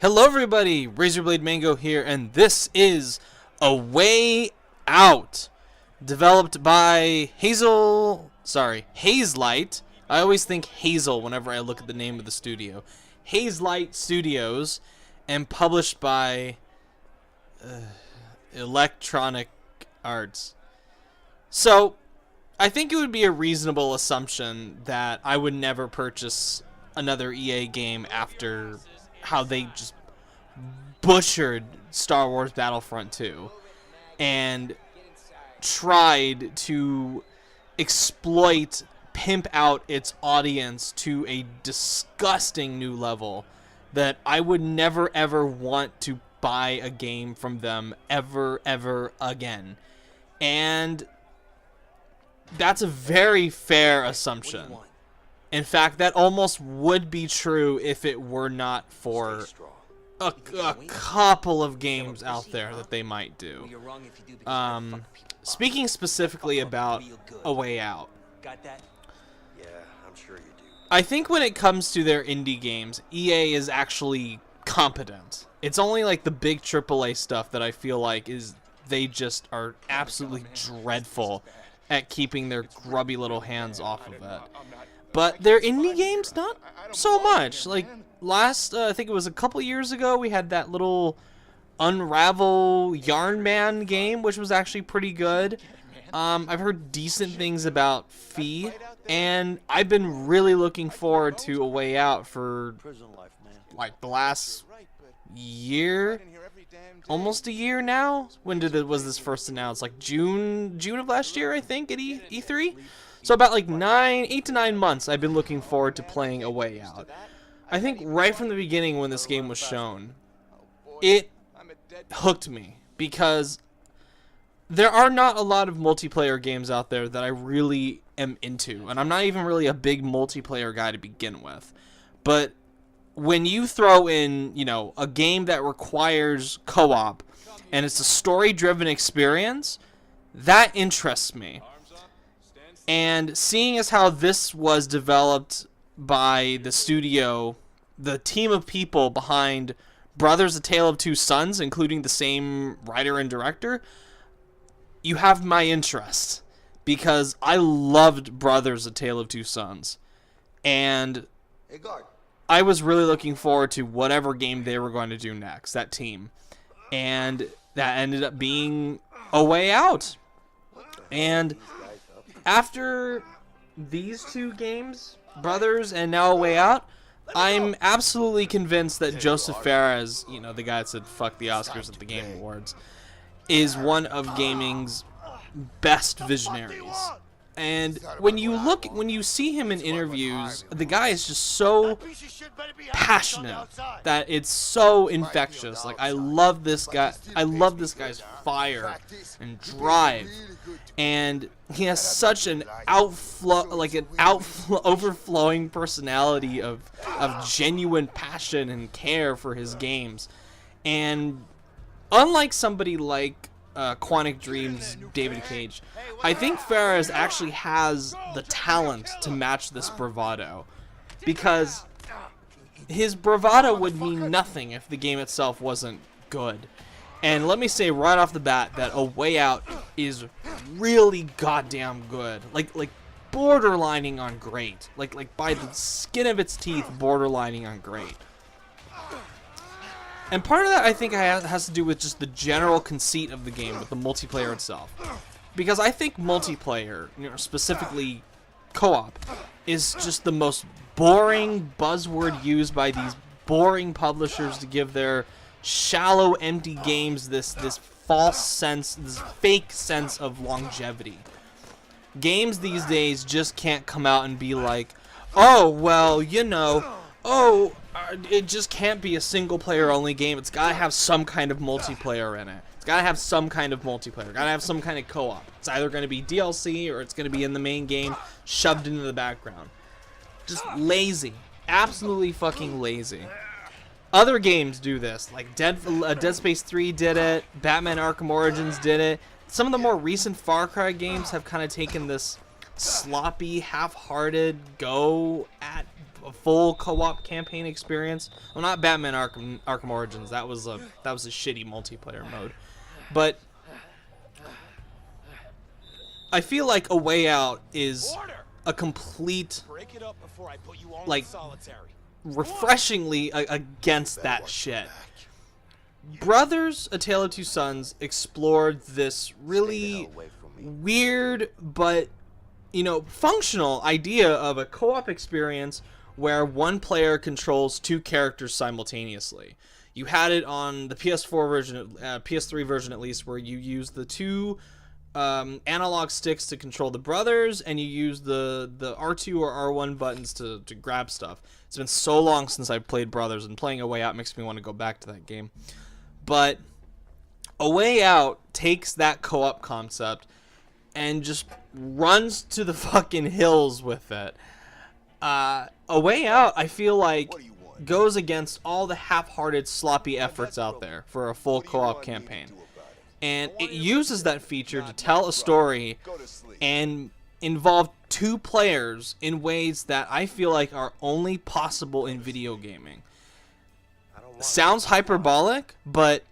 Hello everybody, Razorblade Mango here, and this is A Way Out, developed by Hazelight. I always think Hazel whenever I look at the name of the studio. Hazelight Studios, and published by Electronic Arts. So, I think it would be a reasonable assumption that I would never purchase another EA game after how they just butchered Star Wars Battlefront 2 and tried to pimp out its audience to a disgusting new level that I would never ever want to buy a game from them ever again. And that's a very fair assumption. In fact, that almost would be true if it were not for a couple of games out there that they might do. Speaking specifically about A Way Out, I think when it comes to their indie games, EA is actually competent. It's only like the big AAA stuff that I feel like they just are absolutely dreadful at keeping their grubby little hands off of it. But their indie games, not so much. Like I think it was a couple years ago, we had that little Unravel Yarn Man game, which was actually pretty good. I've heard decent things about Fee, and I've been really looking forward to A Way Out for like the last year, almost a year now. When was this first announced? Like June of last year, I think, at E3. So about like 8 to 9 months, I've been looking forward to playing A Way Out. I think right from the beginning when this game was shown, it hooked me because there are not a lot of multiplayer games out there that I really am into, and I'm not even really a big multiplayer guy to begin with. But when you throw in, a game that requires co-op and it's a story-driven experience, that interests me. And seeing as how this was developed by the studio, the team of people behind Brothers: A Tale of Two Sons, including the same writer and director, you have my interest. Because I loved Brothers: A Tale of Two Sons. And I was really looking forward to whatever game they were going to do next, that team. And that ended up being A Way Out. And after these two games, Brothers and now A Way Out, I'm absolutely convinced that Joseph Fares, the guy that said fuck the Oscars at the Game Awards, is one of gaming's best visionaries. And when you see him in interviews, the guy is just so passionate that it's so infectious. Like, I love this guy. I love this guy's fire and drive. And he has such an overflowing personality of genuine passion and care for his games. And unlike somebody like Quantic Dream's David Cage, I think Fares actually has the talent to match this bravado, because his bravado would mean nothing if the game itself wasn't good. And let me say right off the bat that A Way Out is really goddamn good, like borderlining on great, like by the skin of its teeth, borderlining on great. And part of that, I think, has to do with just the general conceit of the game, with the multiplayer itself. Because I think multiplayer, specifically co-op, is just the most boring buzzword used by these boring publishers to give their shallow, empty games this false sense, this fake sense of longevity. Games these days just can't come out and be like, oh, well, it just can't be a single-player only game. It's got to have some kind of multiplayer in it. It's got to have some kind of multiplayer. Got to have some kind of co-op. It's either going to be DLC or it's going to be in the main game, shoved into the background. Just lazy. Absolutely fucking lazy. Other games do this. Like Dead Space 3 did it. Batman Arkham Origins did it. Some of the more recent Far Cry games have kind of taken this sloppy, half-hearted go at a full co-op campaign experience. Well, not Batman Arkham Origins. That was a shitty multiplayer mode. But I feel like A Way Out is a complete, like, refreshingly against that shit. Brothers: A Tale of Two Sons explored this really weird but, you know, functional idea of a co-op experience where one player controls two characters simultaneously. You had it on the PS4 version, PS3 version at least, where you use the two analog sticks to control the brothers, and you use the R2 or R1 buttons to grab stuff. It's been so long since I've played Brothers, and playing A Way Out makes me want to go back to that game. But A Way Out takes that co-op concept and just runs to the fucking hills with it. A Way Out, I feel like, goes against all the half-hearted, sloppy efforts out there for a full co-op campaign. And it uses that feature to tell a story and involve two players in ways that I feel like are only possible in video gaming. Sounds hyperbolic, but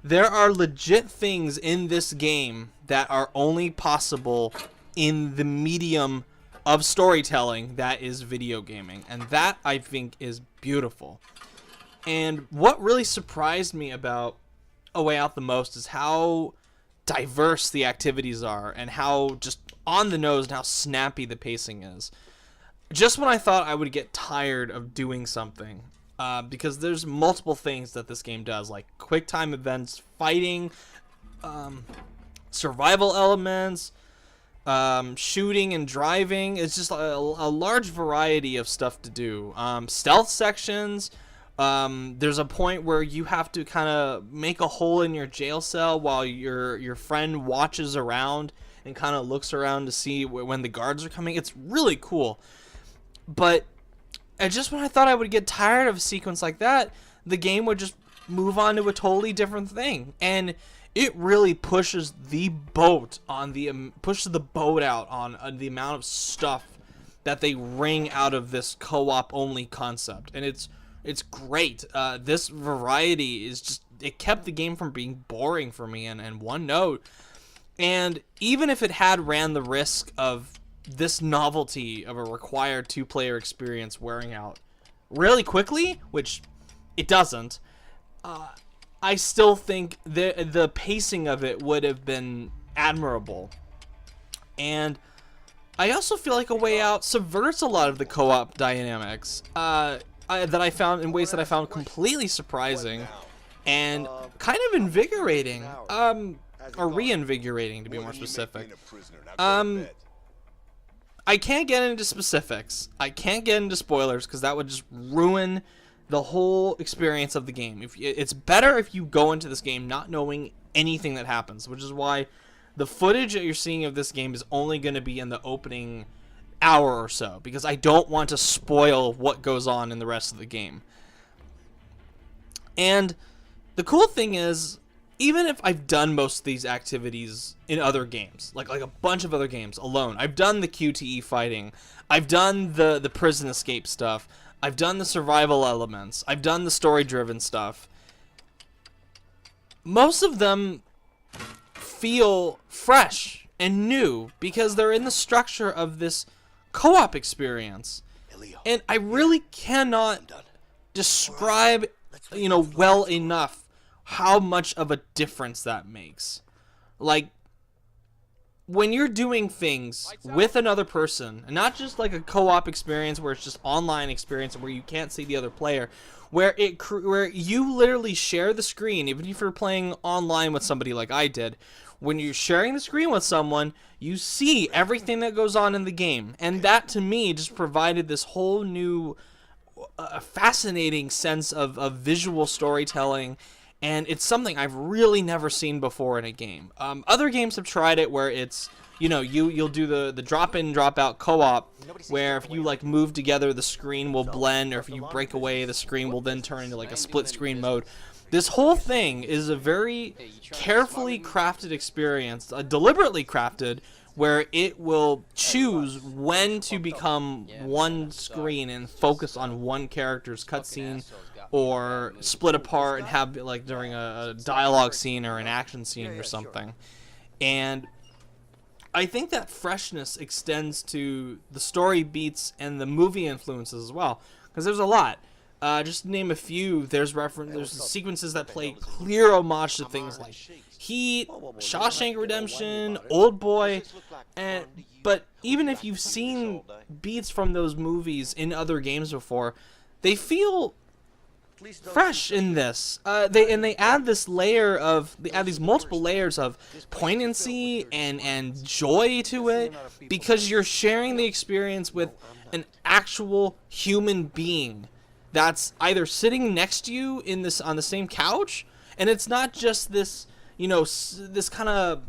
there are legit things in this game that are only possible in the medium of storytelling that is video gaming, and that I think is beautiful. And what really surprised me about A Way Out the most is how diverse the activities are, and how just on the nose and how snappy the pacing is. Just when I thought I would get tired of doing something, because there's multiple things that this game does, like quick time events, fighting, survival elements, shooting and driving. It's just a large variety of stuff to do. Stealth sections. There's a point where you have to kind of make a hole in your jail cell while your friend watches around and kind of looks around to see when the guards are coming. It's really cool. But just when I thought I would get tired of a sequence like that, the game would just move on to a totally different thing. And it really pushes the boat on pushes the boat out on the amount of stuff that they wring out of this co-op only concept. And it's great. This variety is just, it kept the game from being boring for me in one note. And even if it had ran the risk of this novelty of a required two-player experience wearing out really quickly, which it doesn't, I still think the pacing of it would have been admirable. And I also feel like A Way Out subverts a lot of the co-op dynamics that I found in ways that I found completely surprising and kind of invigorating, or reinvigorating to be more specific. I can't get into specifics. I can't get into spoilers because that would just ruin the whole experience of the game. It's better if you go into this game not knowing anything that happens, which is why the footage that you're seeing of this game is only going to be in the opening hour or so, because I don't want to spoil what goes on in the rest of the game. And the cool thing is, even if I've done most of these activities in other games, like a bunch of other games alone, I've done the QTE fighting, I've done the prison escape stuff, I've done the survival elements, I've done the story-driven stuff. Most of them feel fresh and new because they're in the structure of this co-op experience. And I really cannot describe, well enough how much of a difference that makes. Like, when you're doing things with another person, and not just like a co-op experience where it's just online experience where you can't see the other player, where you literally share the screen, even if you're playing online with somebody like I did, when you're sharing the screen with someone, you see everything that goes on in the game. And that, to me, just provided this whole new, fascinating sense of visual storytelling. And it's something I've really never seen before in a game. Other games have tried it where it's, you'll do the drop-in, drop-out co-op, where if you, move together, the screen will blend, or if you break away, the screen will then turn into, a split-screen mode. This whole thing is a very carefully crafted experience, deliberately crafted, where it will choose when to become one screen and focus on one character's cutscene, or split apart and have like during a dialogue scene or an action scene or something. And I think that freshness extends to the story beats and the movie influences as well, because there's a lot. Just to name a few, there's sequences that play clear homage to things like Heat, Shawshank Redemption, Old Boy, but even if you've seen beats from those movies in other games before, they feel fresh in this. They add this layer of, they add these multiple layers of poignancy and joy to it, because you're sharing the experience with an actual human being that's either sitting next to you in this on the same couch, and it's not just this, you know, this kind of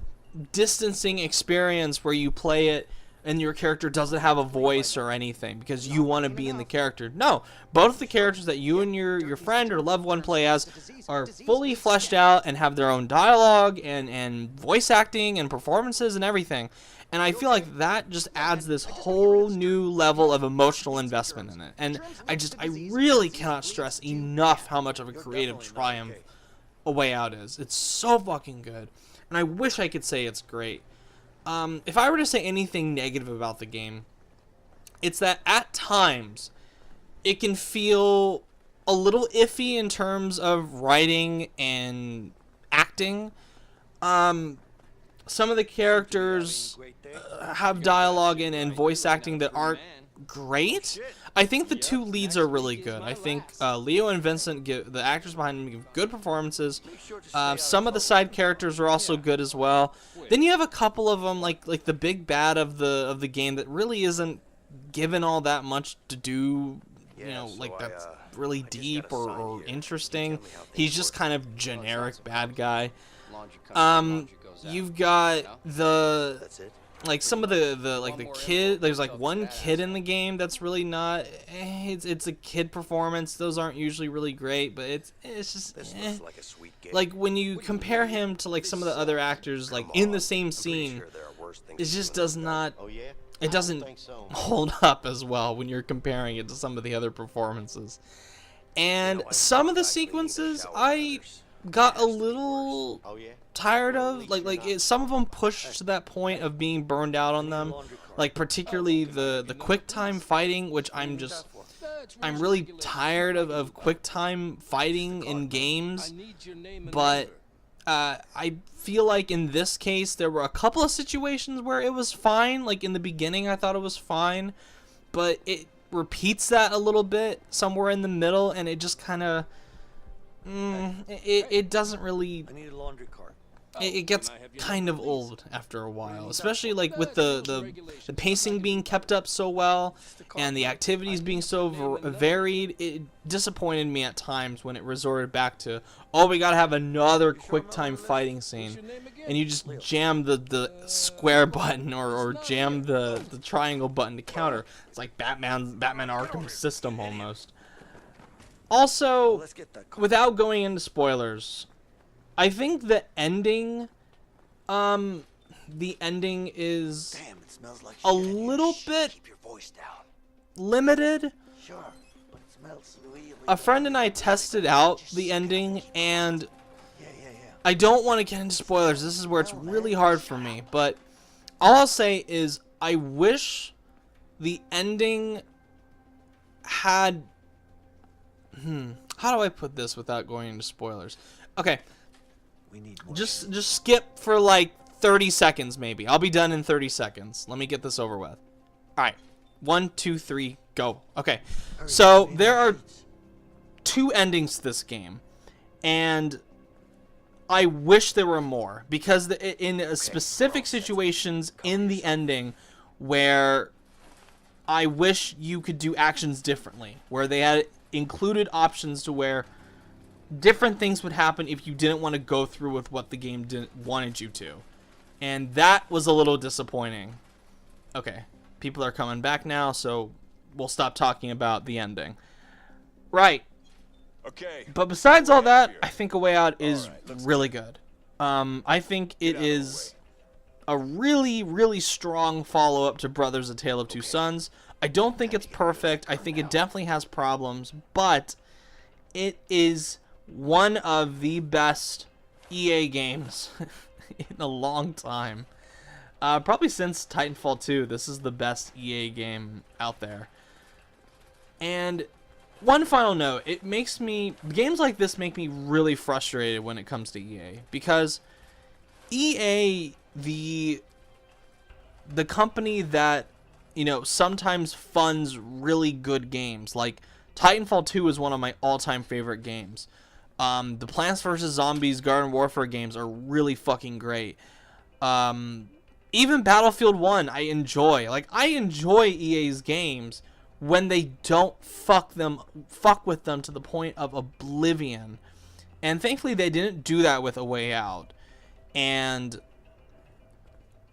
distancing experience where you play it and your character doesn't have a voice or anything because you want to be in the character. No, both the characters that you and your friend or loved one play as are fully fleshed out and have their own dialogue and voice acting and performances and everything. And I feel like that just adds this whole new level of emotional investment in it. And I really cannot stress enough how much of a creative triumph A Way Out is. It's so fucking good. And I wish I could say it's great. If I were to say anything negative about the game, it's that at times it can feel a little iffy in terms of writing and acting. Some of the characters have dialogue and voice acting that aren't great. I think the two leads are really good. I think Leo and Vincent, the actors behind them, give good performances. Some of the side characters are also good as well. Then you have a couple of them, like the big bad of the game, that really isn't given all that much to do. You know, like that's really deep or interesting. He's just kind of generic bad guy. You've got like some of the kid. There's like one kid in the game that's really not. It's a kid performance. Those aren't usually really great, but it's just like when you compare him to like some of the other actors like in the same scene, it just does not. It doesn't hold up as well when you're comparing it to some of the other performances. And some of the sequences I got a little tired of, some of them pushed to that point of being burned out on them, like particularly the quick time fighting, which I'm really tired of quick time fighting in games. But I feel like in this case there were a couple of situations where it was fine. Like in the beginning I thought it was fine, but it repeats that a little bit somewhere in the middle, and it just kind of it doesn't really. I need a laundry cart. It gets kind of old after a while, especially like with the pacing being kept up so well and the activities being so varied. It disappointed me at times when it resorted back to, oh, we gotta have another quick time fighting scene, and you just jam the square button or jam the triangle button to counter. It's like Batman Arkham System almost. Also, without going into spoilers, I think the ending is a little bit limited. A friend and I tested out the ending, and I don't want to get into spoilers. This is where it's really hard for me, but all I'll say is I wish the ending had... how do I put this without going into spoilers? Okay. Just skip for like 30 seconds maybe. I'll be done in 30 seconds. Let me get this over with. Alright. 1, 2, 3, go. Okay. So there are 2 endings to this game. And I wish there were more. Because in specific situations in the ending where I wish you could do actions differently. Where they had included options to where different things would happen if you didn't want to go through with what the game wanted you to. And that was a little disappointing. Okay, people are coming back now, so we'll stop talking about the ending. Right. Okay. But besides all that, I think A Way Out is really good. I think it is a really, really strong follow-up to Brothers: A Tale of Two Sons. I don't think it's perfect. I think it definitely has problems, but it is one of the best EA games in a long time. Probably since Titanfall 2, this is the best EA game out there. And one final note, games like this make me really frustrated when it comes to EA, because EA, the company that, you know, sometimes funds really good games, like Titanfall 2 is one of my all-time favorite games. The Plants vs. Zombies Garden Warfare games are really fucking great. Even Battlefield 1 I enjoy. Like, I enjoy EA's games when they don't fuck with them to the point of oblivion. And thankfully they didn't do that with A Way Out. And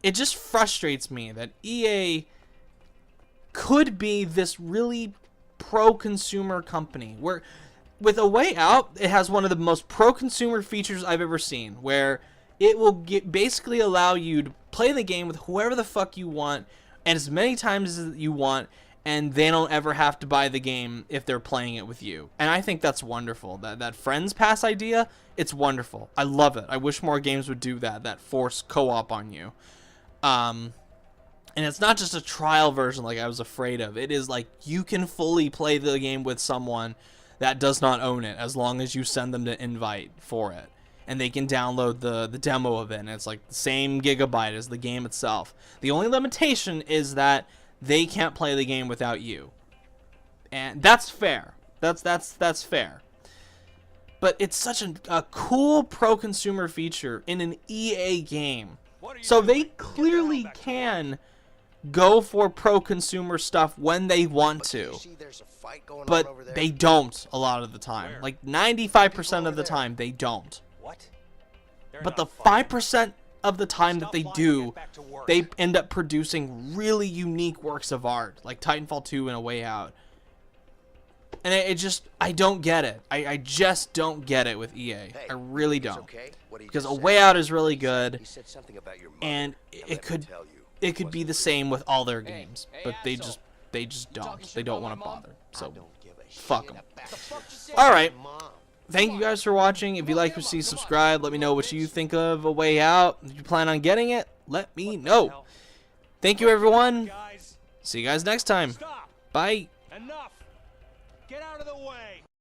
it just frustrates me that EA could be this really pro-consumer company, where with A Way Out, it has one of the most pro-consumer features I've ever seen, where it will basically allow you to play the game with whoever the fuck you want and as many times as you want, and they don't ever have to buy the game if they're playing it with you. And I think that's wonderful. That Friends Pass idea, it's wonderful. I love it. I wish more games would do that force co-op on you. And it's not just a trial version like I was afraid of. It is like you can fully play the game with someone that does not own it, as long as you send them to invite for it. And they can download the demo of it, and it's like the same gigabyte as the game itself. The only limitation is that they can't play the game without you. And that's fair. That's fair. But it's such a cool pro-consumer feature in an EA game. So they clearly can go for pro-consumer stuff when they want to. But they don't a lot of the time. Like 95% of the time, they don't. But the 5% of the time that they do, they end up producing really unique works of art, like Titanfall 2 and A Way Out. And I don't get it. I just don't get it with EA. I really don't. Because A Way Out is really good, and it could be the same with all their games, but they just don't. They don't want to bother. So fuck them. All right. Thank you guys for watching. If you like what you see, subscribe. Let me know what you think of A Way Out. If you plan on getting it, let me know. Thank you, everyone. See you guys next time. Bye. Enough. Get out of the way.